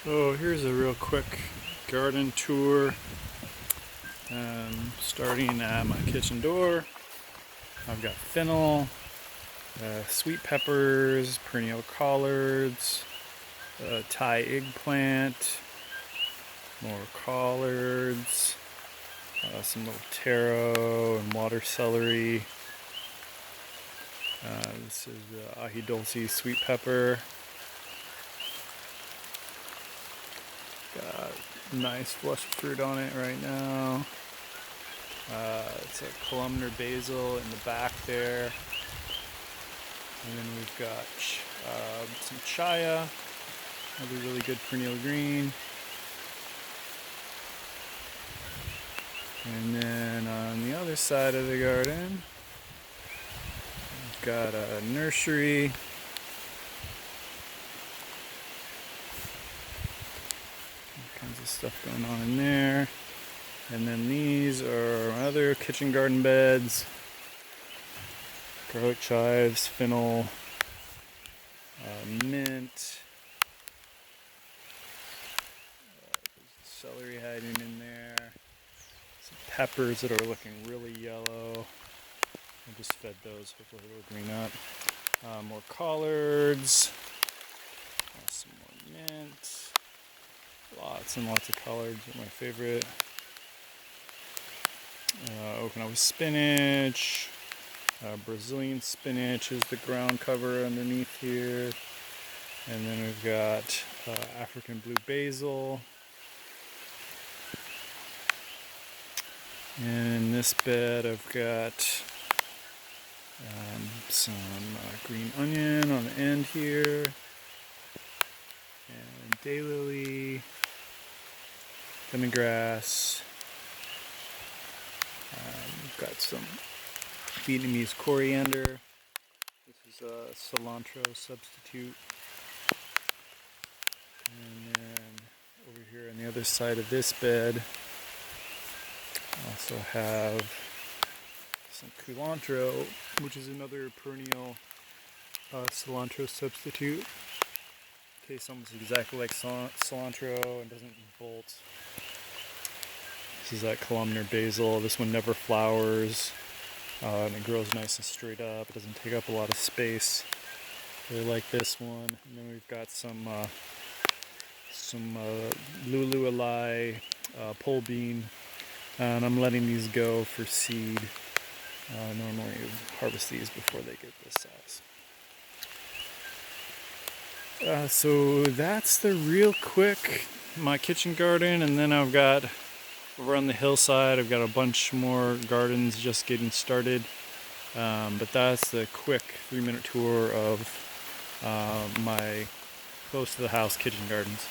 So here's a real quick garden tour. Starting at my kitchen door, I've got fennel, sweet peppers, perennial collards, Thai eggplant, more collards, some little taro and water celery. This is ahi dulce sweet pepper. Got nice flush fruit on it right now. It's a columnar basil in the back there. And then we've got some chaya, another really good perennial green. And then on the other side of the garden, we've got a nursery. All kinds of stuff going on in there. And then these are my other kitchen garden beds. Garlic chives, fennel, mint, celery hiding in there, some peppers that are looking really yellow. I just fed those, hopefully they'll green up. More collards, some more mint, lots and lots of collards are my favorite. Okinawa spinach, Brazilian spinach is the ground cover underneath here. And then we've got African blue basil. And in this bed I've got some green onion on the end here. And daylily, lemongrass. We've got some Vietnamese coriander. This is a cilantro substitute. And then over here on the other side of this bed, I also have some culantro, which is another perennial cilantro substitute. Tastes almost exactly like cilantro and doesn't bolt. This is that columnar basil. This one never flowers. And it grows nice and straight up. It doesn't take up a lot of space. Really like this one. And then we've got some lualualei pole bean, and I'm letting these go for seed. Normally you harvest these before they get this size. So that's the real quick my kitchen garden, and then I've got over on the hillside, I've got a bunch more gardens just getting started. But that's the quick 3-minute tour of my close to the house kitchen gardens.